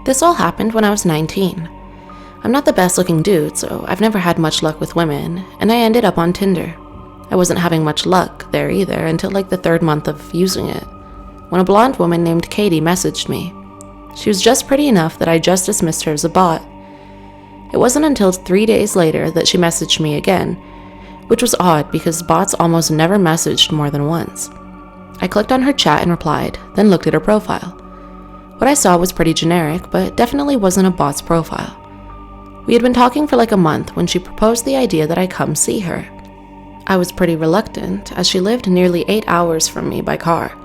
This all happened when I was 19. I'm not the best looking dude, so I've never had much luck with women, and I ended up on Tinder. I wasn't having much luck there either until like the 3rd month of using it, when a blonde woman named Katie messaged me. She was just pretty enough that I just dismissed her as a bot. It wasn't until 3 days later that she messaged me again, which was odd because bots almost never messaged more than once. I clicked on her chat and replied, then looked at her profile. What I saw was pretty generic, but definitely wasn't a bot's profile. We had been talking for like a month when she proposed the idea that I come see her. I was pretty reluctant, as she lived nearly 8 hours from me by car.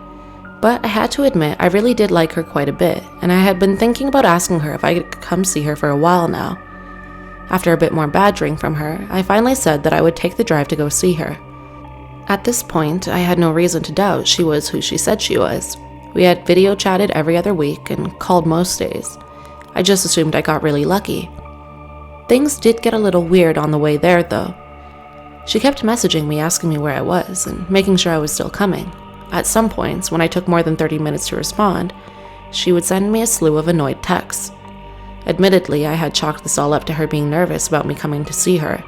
But I had to admit I really did like her quite a bit, and I had been thinking about asking her if I could come see her for a while now. After a bit more badgering from her, I finally said that I would take the drive to go see her. At this point, I had no reason to doubt she was who she said she was. We had video chatted every other week and called most days. I just assumed I got really lucky. Things did get a little weird on the way there, though. She kept messaging me asking me where I was and making sure I was still coming. At some points, when I took more than 30 minutes to respond, she would send me a slew of annoyed texts. Admittedly, I had chalked this all up to her being nervous about me coming to see her.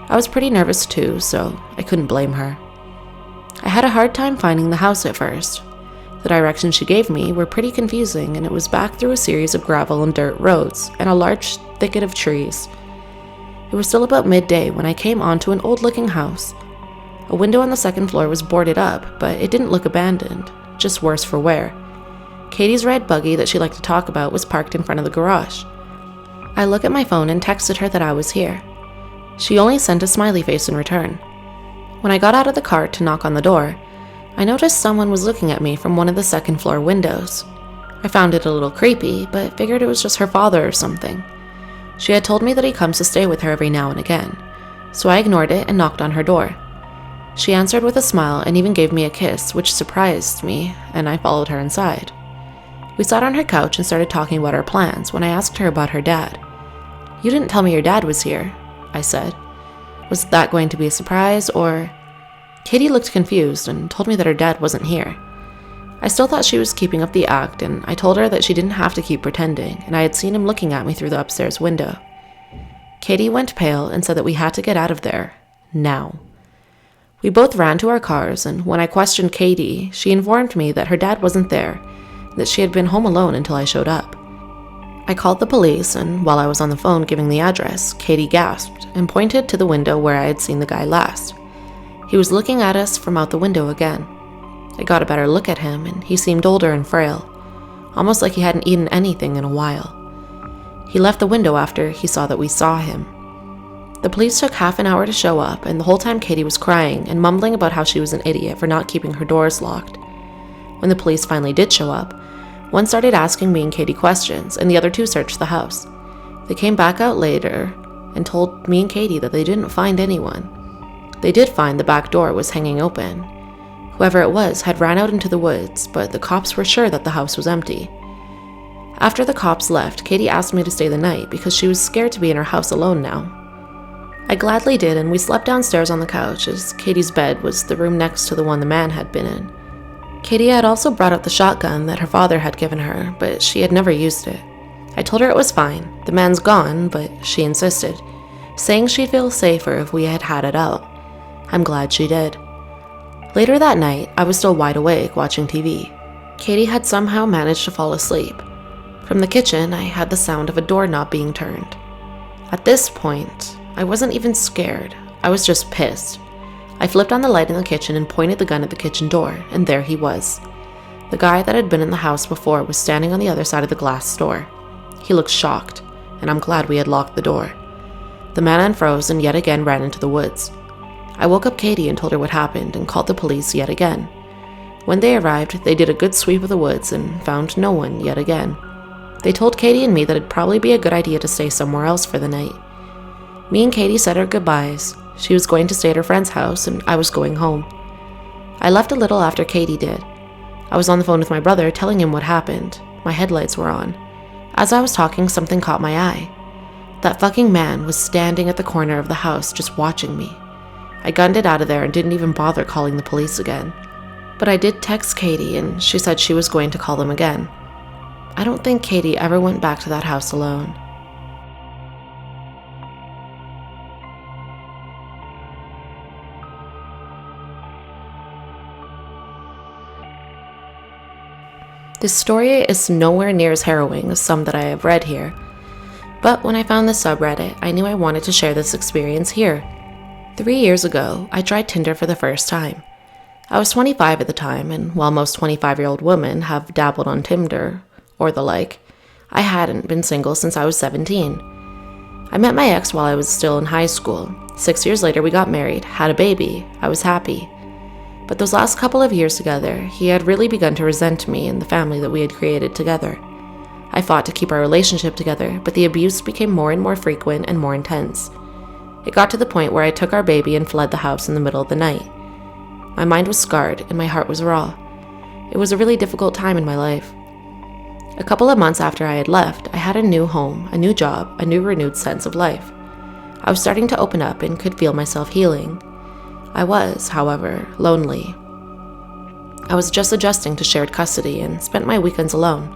I was pretty nervous too, so I couldn't blame her. I had a hard time finding the house at first. The directions she gave me were pretty confusing, and it was back through a series of gravel and dirt roads and a large thicket of trees. It was still about midday when I came onto an old-looking house. A window on the 2nd floor was boarded up, but it didn't look abandoned, just worse for wear. Katie's red buggy that she liked to talk about was parked in front of the garage. I looked at my phone and texted her that I was here. She only sent a smiley face in return. When I got out of the car to knock on the door, I noticed someone was looking at me from one of the 2nd floor windows. I found it a little creepy, but figured it was just her father or something. She had told me that he comes to stay with her every now and again, so I ignored it and knocked on her door. She answered with a smile and even gave me a kiss, which surprised me, and I followed her inside. We sat on her couch and started talking about our plans when I asked her about her dad. "You didn't tell me your dad was here," I said. Was that going to be a surprise, or... Katie looked confused and told me that her dad wasn't here. I still thought she was keeping up the act, and I told her that she didn't have to keep pretending, and I had seen him looking at me through the upstairs window. Katie went pale and said that we had to get out of there, now. We both ran to our cars, and when I questioned Katie, she informed me that her dad wasn't there, that she had been home alone until I showed up. I called the police, and while I was on the phone giving the address, Katie gasped and pointed to the window where I had seen the guy last. He was looking at us from out the window again. I got a better look at him, and he seemed older and frail, almost like he hadn't eaten anything in a while. He left the window after he saw that we saw him. The police took half an hour to show up, and the whole time Katie was crying and mumbling about how she was an idiot for not keeping her doors locked. When the police finally did show up, one started asking me and Katie questions, and the other two searched the house. They came back out later and told me and Katie that they didn't find anyone. They did find the back door was hanging open. Whoever it was had ran out into the woods, but the cops were sure that the house was empty. After the cops left, Katie asked me to stay the night because she was scared to be in her house alone now. I gladly did, and we slept downstairs on the couch, as Katie's bed was the room next to the one the man had been in. Katie had also brought out the shotgun that her father had given her, but she had never used it. I told her it was fine, the man's gone, but she insisted, saying she'd feel safer if we had had it out. I'm glad she did. Later that night, I was still wide awake watching TV. Katie had somehow managed to fall asleep. From the kitchen, I had the sound of a doorknob being turned. At this point, I wasn't even scared. I was just pissed. I flipped on the light in the kitchen and pointed the gun at the kitchen door, and there he was. The guy that had been in the house before was standing on the other side of the glass door. He looked shocked, and I'm glad we had locked the door. The man unfroze and yet again ran into the woods. I woke up Katie and told her what happened and called the police yet again. When they arrived, they did a good sweep of the woods and found no one yet again. They told Katie and me that it'd probably be a good idea to stay somewhere else for the night. Me and Katie said our goodbyes. She was going to stay at her friend's house, and I was going home. I left a little after Katie did. I was on the phone with my brother, telling him what happened. My headlights were on. As I was talking, something caught my eye. That fucking man was standing at the corner of the house, just watching me. I gunned it out of there and didn't even bother calling the police again. But I did text Katie, and she said she was going to call them again. I don't think Katie ever went back to that house alone. This story is nowhere near as harrowing as some that I have read here, but when I found this subreddit, I knew I wanted to share this experience here. 3 years ago, I tried Tinder for the first time. I was 25 at the time, and while most 25-year-old women have dabbled on Tinder or the like, I hadn't been single since I was 17. I met my ex while I was still in high school. 6 years later, we got married, had a baby. I was happy. But those last couple of years together, he had really begun to resent me and the family that we had created together. I fought to keep our relationship together, but the abuse became more and more frequent and more intense. It got to the point where I took our baby and fled the house in the middle of the night. My mind was scarred and my heart was raw. It was a really difficult time in my life. A couple of months after I had left, I had a new home, a new job, a new renewed sense of life. I was starting to open up and could feel myself healing. I was, however, lonely. I was just adjusting to shared custody and spent my weekends alone.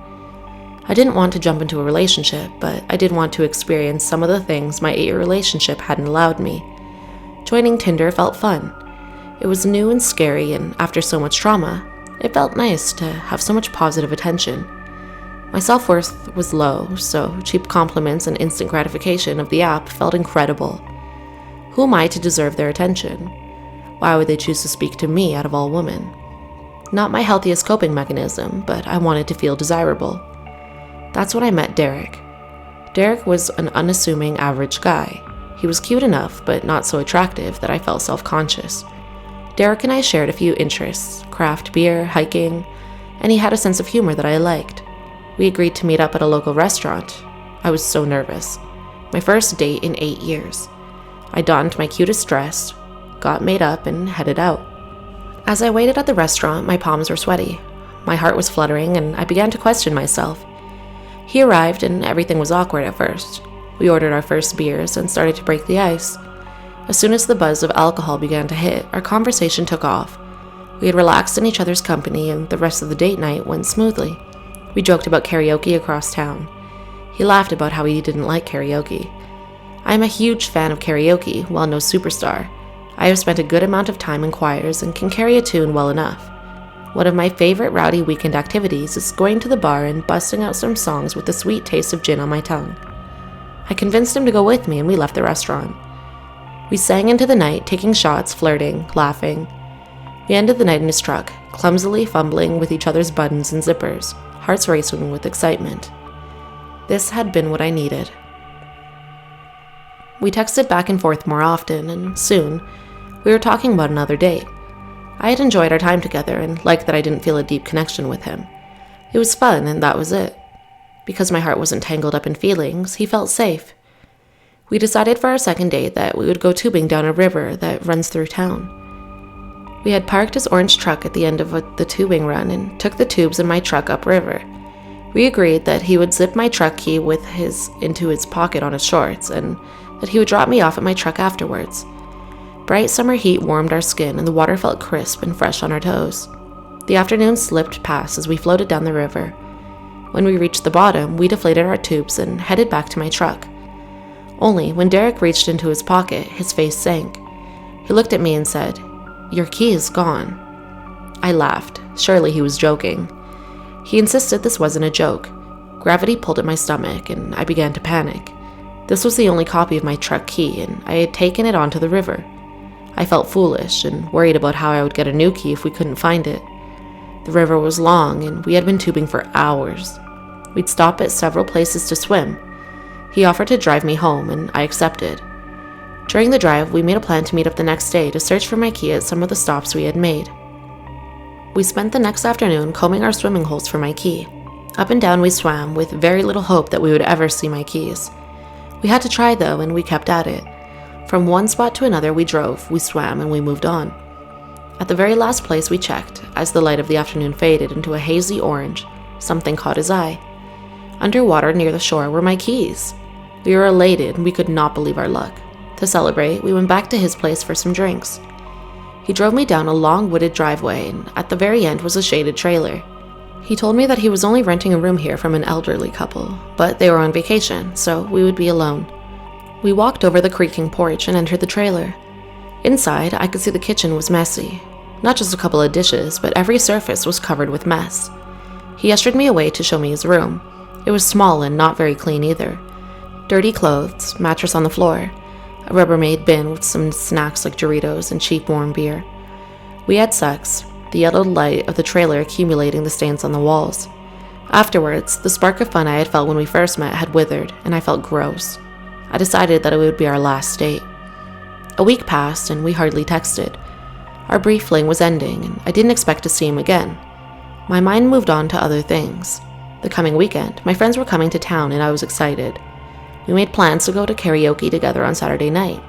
I didn't want to jump into a relationship, but I did want to experience some of the things my 8-year relationship hadn't allowed me. Joining Tinder felt fun. It was new and scary, and after so much trauma, it felt nice to have so much positive attention. My self-worth was low, so cheap compliments and instant gratification of the app felt incredible. Who am I to deserve their attention? Why would they choose to speak to me out of all women? Not my healthiest coping mechanism, but I wanted to feel desirable. That's when I met Derek. Derek was an unassuming average guy. He was cute enough, but not so attractive that I felt self-conscious. Derek and I shared a few interests, craft beer, hiking, and he had a sense of humor that I liked. We agreed to meet up at a local restaurant. I was so nervous. My first date in 8 years. I donned my cutest dress, got made up, and headed out. As I waited at the restaurant, my palms were sweaty. My heart was fluttering, and I began to question myself. He arrived, and everything was awkward at first. We ordered our first beers and started to break the ice. As soon as the buzz of alcohol began to hit, our conversation took off. We had relaxed in each other's company, and the rest of the date night went smoothly. We joked about karaoke across town. He laughed about how he didn't like karaoke. I am a huge fan of karaoke, while no superstar. I have spent a good amount of time in choirs and can carry a tune well enough. One of my favorite rowdy weekend activities is going to the bar and busting out some songs with the sweet taste of gin on my tongue. I convinced him to go with me and we left the restaurant. We sang into the night, taking shots, flirting, laughing. We ended the night in his truck, clumsily fumbling with each other's buttons and zippers, hearts racing with excitement. This had been what I needed. We texted back and forth more often, and soon, we were talking about another date. I had enjoyed our time together and liked that I didn't feel a deep connection with him. It was fun, and that was it. Because my heart wasn't tangled up in feelings, he felt safe. We decided for our second date that we would go tubing down a river that runs through town. We had parked his orange truck at the end of the tubing run and took the tubes in my truck upriver. We agreed that he would zip my truck key into his pocket on his shorts, and that he would drop me off at my truck afterwards. Bright summer heat warmed our skin, and the water felt crisp and fresh on our toes. The afternoon slipped past as we floated down the river. When we reached the bottom, we deflated our tubes and headed back to my truck. Only, when Derek reached into his pocket, his face sank. He looked at me and said, "Your key is gone." I laughed. Surely he was joking. He insisted this wasn't a joke. Gravity pulled at my stomach, and I began to panic. This was the only copy of my truck key, and I had taken it onto the river. I felt foolish and worried about how I would get a new key if we couldn't find it. The river was long, and we had been tubing for hours. We'd stop at several places to swim. He offered to drive me home, and I accepted. During the drive, we made a plan to meet up the next day to search for my key at some of the stops we had made. We spent the next afternoon combing our swimming holes for my key. Up and down we swam, with very little hope that we would ever see my keys. We had to try, though, and we kept at it. From one spot to another we drove, we swam, and we moved on. At the very last place we checked, as the light of the afternoon faded into a hazy orange, something caught his eye. Underwater near the shore were my keys. We were elated, and we could not believe our luck. To celebrate, we went back to his place for some drinks. He drove me down a long wooded driveway, and at the very end was a shaded trailer. He told me that he was only renting a room here from an elderly couple, but they were on vacation, so we would be alone. We walked over the creaking porch and entered the trailer. Inside, I could see the kitchen was messy. Not just a couple of dishes, but every surface was covered with mess. He ushered me away to show me his room. It was small and not very clean either. Dirty clothes, mattress on the floor, a Rubbermaid bin with some snacks like Doritos and cheap warm beer. We had sex, the yellow light of the trailer accumulating the stains on the walls. Afterwards, the spark of fun I had felt when we first met had withered, and I felt gross. I decided that it would be our last date. A week passed, and we hardly texted. Our brief fling was ending, and I didn't expect to see him again. My mind moved on to other things. The coming weekend, my friends were coming to town, and I was excited. We made plans to go to karaoke together on Saturday night.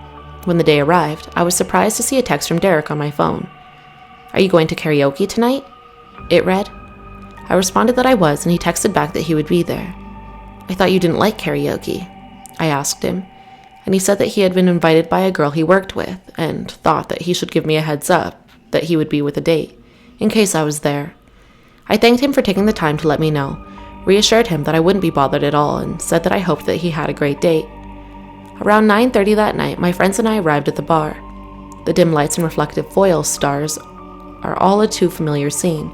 When the day arrived, I was surprised to see a text from Derek on my phone. "Are you going to karaoke tonight?" It read. I responded that I was, and he texted back that he would be there. "I thought you didn't like karaoke," I asked him, and he said that he had been invited by a girl he worked with and thought that he should give me a heads up that he would be with a date, in case I was there. I thanked him for taking the time to let me know, reassured him that I wouldn't be bothered at all, and said that I hoped that he had a great date. Around 9:30 that night, my friends and I arrived at the bar. The dim lights and reflective foil stars are all a too familiar scene.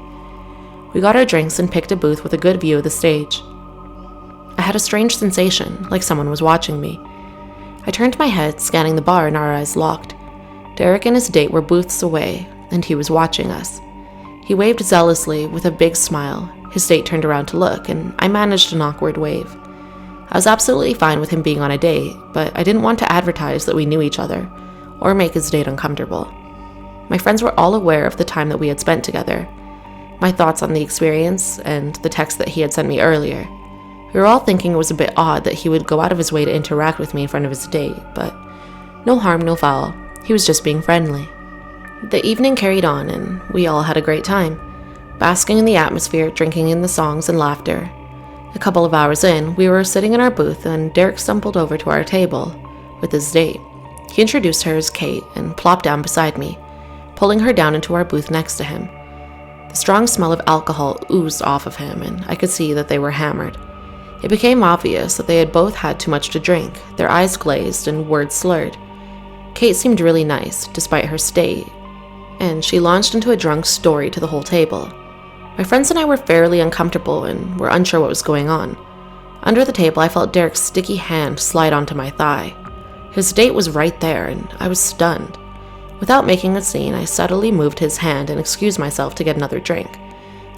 We got our drinks and picked a booth with a good view of the stage. I had a strange sensation, like someone was watching me. I turned my head, scanning the bar, and our eyes locked. Derek and his date were booths away, and he was watching us. He waved zealously with a big smile. His date turned around to look, and I managed an awkward wave. I was absolutely fine with him being on a date, but I didn't want to advertise that we knew each other, or make his date uncomfortable. My friends were all aware of the time that we had spent together, my thoughts on the experience, and the text that he had sent me earlier. We were all thinking it was a bit odd that he would go out of his way to interact with me in front of his date, but no harm, no foul. He was just being friendly. The evening carried on, and we all had a great time, basking in the atmosphere, drinking in the songs and laughter. A couple of hours in, we were sitting in our booth, and Derek stumbled over to our table with his date. He introduced her as Kate and plopped down beside me, pulling her down into our booth next to him. The strong smell of alcohol oozed off of him, and I could see that they were hammered. It became obvious that they had both had too much to drink, their eyes glazed and words slurred. Kate seemed really nice, despite her state, and she launched into a drunk story to the whole table. My friends and I were fairly uncomfortable and were unsure what was going on. Under the table, I felt Derek's sticky hand slide onto my thigh. His date was right there, and I was stunned. Without making a scene, I subtly moved his hand and excused myself to get another drink.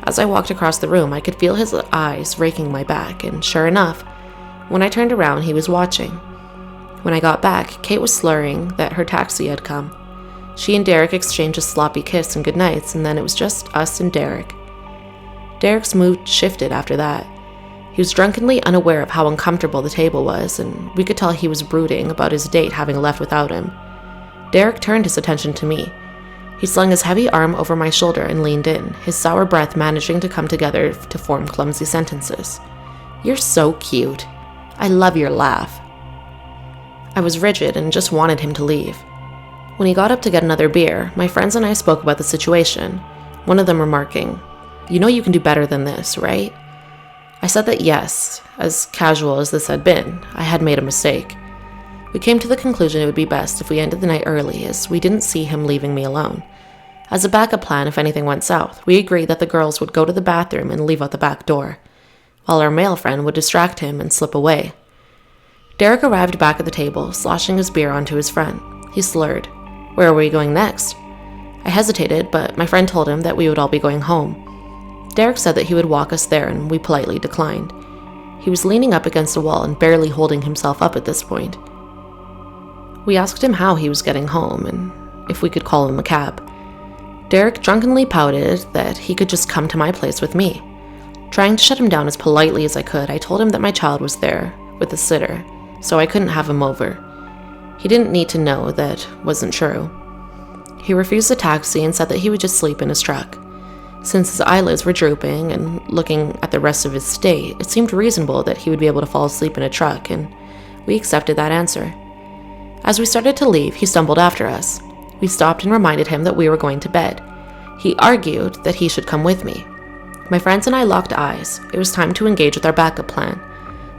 As I walked across the room, I could feel his eyes raking my back, and sure enough, when I turned around, he was watching. When I got back, Kate was slurring that her taxi had come. She and Derek exchanged a sloppy kiss and goodnights, and then it was just us and Derek. Derek's mood shifted after that. He was drunkenly unaware of how uncomfortable the table was, and we could tell he was brooding about his date having left without him. Derek turned his attention to me. He slung his heavy arm over my shoulder and leaned in, his sour breath managing to come together to form clumsy sentences. "You're so cute. I love your laugh." I was rigid and just wanted him to leave. When he got up to get another beer, my friends and I spoke about the situation, one of them remarking, "You know you can do better than this, right?" I said that yes, as casual as this had been, I had made a mistake. We came to the conclusion it would be best if we ended the night early, as we didn't see him leaving me alone. As a backup plan if anything went south, we agreed that the girls would go to the bathroom and leave out the back door, while our male friend would distract him and slip away. Derek arrived back at the table, sloshing his beer onto his front. He slurred. "Where are we going next?" I hesitated, but my friend told him that we would all be going home. Derek said that he would walk us there, and we politely declined. He was leaning up against a wall and barely holding himself up at this point. We asked him how he was getting home, and if we could call him a cab. Derek drunkenly pouted that he could just come to my place with me. Trying to shut him down as politely as I could, I told him that my child was there with a sitter, so I couldn't have him over. He didn't need to know that wasn't true. He refused a taxi and said that he would just sleep in his truck. Since his eyelids were drooping and looking at the rest of his state, it seemed reasonable that he would be able to fall asleep in a truck, and we accepted that answer. As we started to leave, he stumbled after us. We stopped and reminded him that we were going to bed. He argued that he should come with me. My friends and I locked eyes. It was time to engage with our backup plan.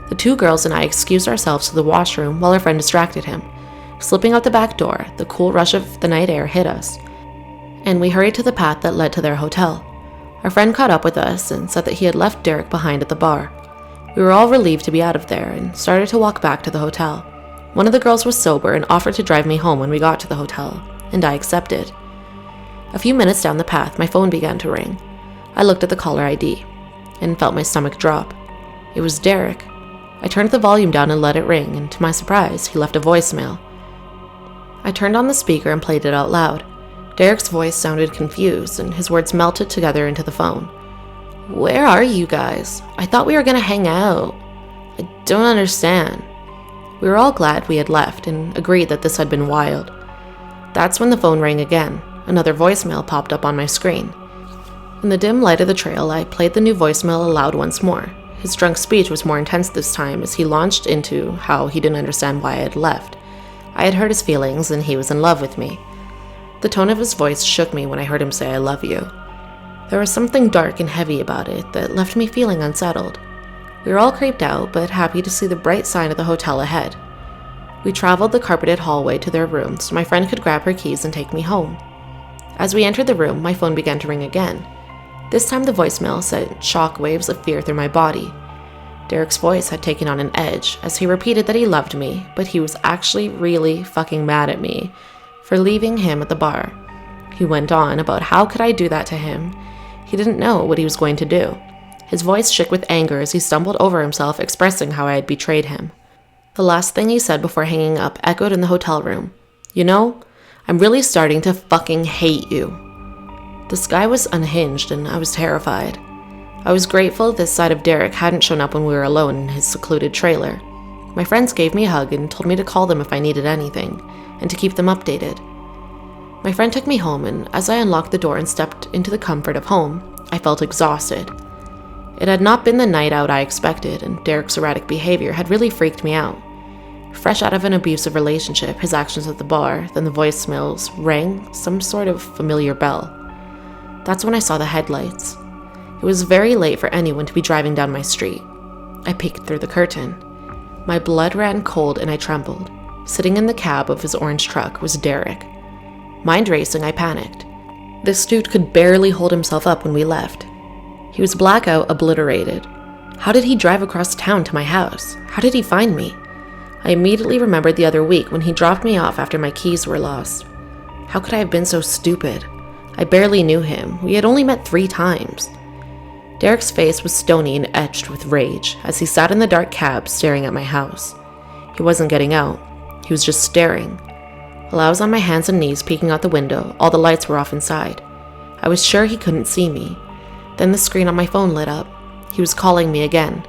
The two girls and I excused ourselves to the washroom while our friend distracted him. Slipping out the back door, the cool rush of the night air hit us, and we hurried to the path that led to their hotel. Our friend caught up with us and said that he had left Derek behind at the bar. We were all relieved to be out of there and started to walk back to the hotel. One of the girls was sober and offered to drive me home when we got to the hotel, and I accepted. A few minutes down the path, my phone began to ring. I looked at the caller ID and felt my stomach drop. It was Derek. I turned the volume down and let it ring, and to my surprise, he left a voicemail. I turned on the speaker and played it out loud. Derek's voice sounded confused, and his words melted together into the phone. "Where are you guys? I thought we were gonna hang out. I don't understand." We were all glad we had left and agreed that this had been wild. That's when the phone rang again. Another voicemail popped up on my screen. In the dim light of the trail, I played the new voicemail aloud once more. His drunk speech was more intense this time as he launched into how he didn't understand why I had left. I had hurt his feelings and he was in love with me. The tone of his voice shook me when I heard him say, "I love you." There was something dark and heavy about it that left me feeling unsettled. We were all creeped out, but happy to see the bright sign of the hotel ahead. We traveled the carpeted hallway to their rooms so my friend could grab her keys and take me home. As we entered the room, my phone began to ring again. This time the voicemail sent shockwaves of fear through my body. Derek's voice had taken on an edge as he repeated that he loved me, but he was actually really fucking mad at me for leaving him at the bar. He went on about how could I do that to him. He didn't know what he was going to do. His voice shook with anger as he stumbled over himself, expressing how I had betrayed him. The last thing he said before hanging up echoed in the hotel room. "You know, I'm really starting to fucking hate you." The sky was unhinged and I was terrified. I was grateful this side of Derek hadn't shown up when we were alone in his secluded trailer. My friends gave me a hug and told me to call them if I needed anything, and to keep them updated. My friend took me home, and as I unlocked the door and stepped into the comfort of home, I felt exhausted. It had not been the night out I expected, and Derek's erratic behavior had really freaked me out. Fresh out of an abusive relationship, his actions at the bar, then the voicemails rang some sort of familiar bell. That's when I saw the headlights. It was very late for anyone to be driving down my street. I peeked through the curtain. My blood ran cold and I trembled. Sitting in the cab of his orange truck was Derek. Mind racing, I panicked. This dude could barely hold himself up when we left. He was blackout, obliterated. How did he drive across town to my house? How did he find me? I immediately remembered the other week when he dropped me off after my keys were lost. How could I have been so stupid? I barely knew him. We had only met 3 times. Derek's face was stony and etched with rage as he sat in the dark cab staring at my house. He wasn't getting out. He was just staring. While I was on my hands and knees peeking out the window, all the lights were off inside. I was sure he couldn't see me. Then the screen on my phone lit up. He was calling me again.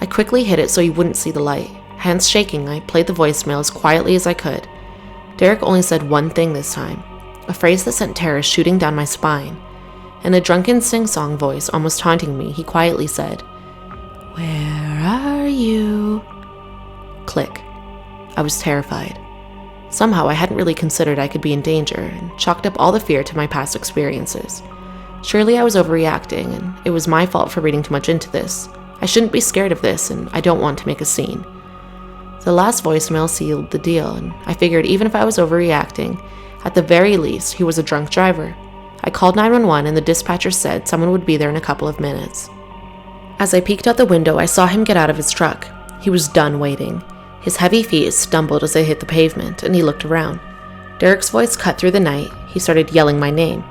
I quickly hid it so he wouldn't see the light. Hands shaking, I played the voicemail as quietly as I could. Derek only said one thing this time, a phrase that sent terror shooting down my spine. In a drunken sing-song voice almost taunting me, he quietly said, "Where are you?" Click. I was terrified. Somehow I hadn't really considered I could be in danger and chalked up all the fear to my past experiences. Surely I was overreacting, and it was my fault for reading too much into this. I shouldn't be scared of this, and I don't want to make a scene. The last voicemail sealed the deal, and I figured even if I was overreacting, at the very least, he was a drunk driver. I called 911 and the dispatcher said someone would be there in a couple of minutes. As I peeked out the window, I saw him get out of his truck. He was done waiting. His heavy feet stumbled as they hit the pavement, and he looked around. Derek's voice cut through the night. He started yelling my name.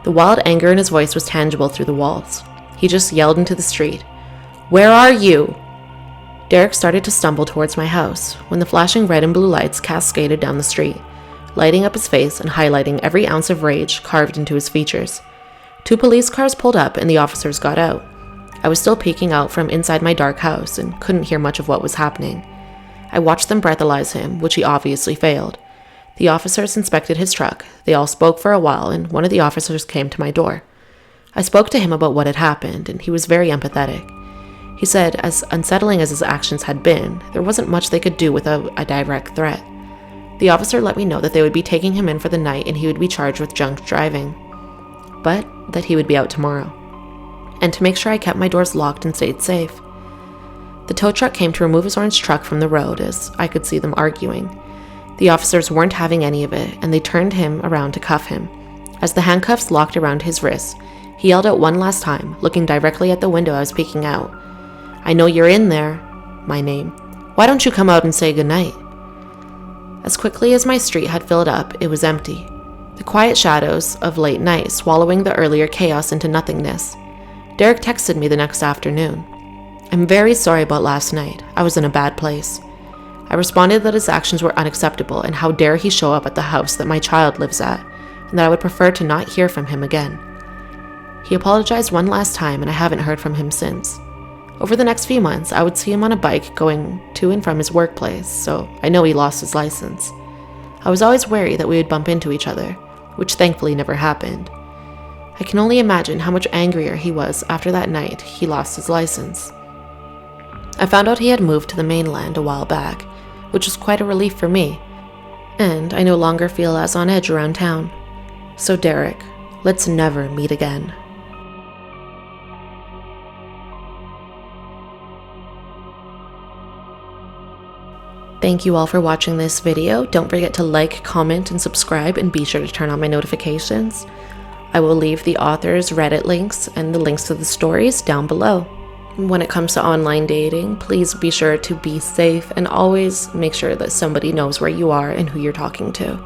The wild anger in his voice was tangible through the walls. He just yelled into the street, "Where are you?" Derek started to stumble towards my house when the flashing red and blue lights cascaded down the street, lighting up his face and highlighting every ounce of rage carved into his features. 2 police cars pulled up and the officers got out. I was still peeking out from inside my dark house and couldn't hear much of what was happening. I watched them breathalyze him, which he obviously failed. The officers inspected his truck. They all spoke for a while, and one of the officers came to my door. I spoke to him about what had happened, and he was very empathetic. He said, as unsettling as his actions had been, there wasn't much they could do without a direct threat. The officer let me know that they would be taking him in for the night and he would be charged with drunk driving, but that he would be out tomorrow. and to make sure I kept my doors locked and stayed safe. The tow truck came to remove his orange truck from the road as I could see them arguing. The officers weren't having any of it, and they turned him around to cuff him. As the handcuffs locked around his wrists, he yelled out one last time, looking directly at the window I was peeking out. "I know you're in there," my name. "Why don't you come out and say goodnight?" As quickly as my street had filled up, it was empty. The quiet shadows of late night swallowing the earlier chaos into nothingness. Derek texted me the next afternoon. "I'm very sorry about last night. I was in a bad place." I responded that his actions were unacceptable and how dare he show up at the house that my child lives at, and that I would prefer to not hear from him again. He apologized one last time, and I haven't heard from him since. Over the next few months, I would see him on a bike going to and from his workplace, so I know he lost his license. I was always wary that we would bump into each other, which thankfully never happened. I can only imagine how much angrier he was after that night he lost his license. I found out he had moved to the mainland a while back, which was quite a relief for me, and I no longer feel as on edge around town. So Derek, let's never meet again. Thank you all for watching this video. Don't forget to like, comment, and subscribe, and be sure to turn on my notifications. I will leave the author's Reddit links and the links to the stories down below. When it comes to online dating, please be sure to be safe and always make sure that somebody knows where you are and who you're talking to.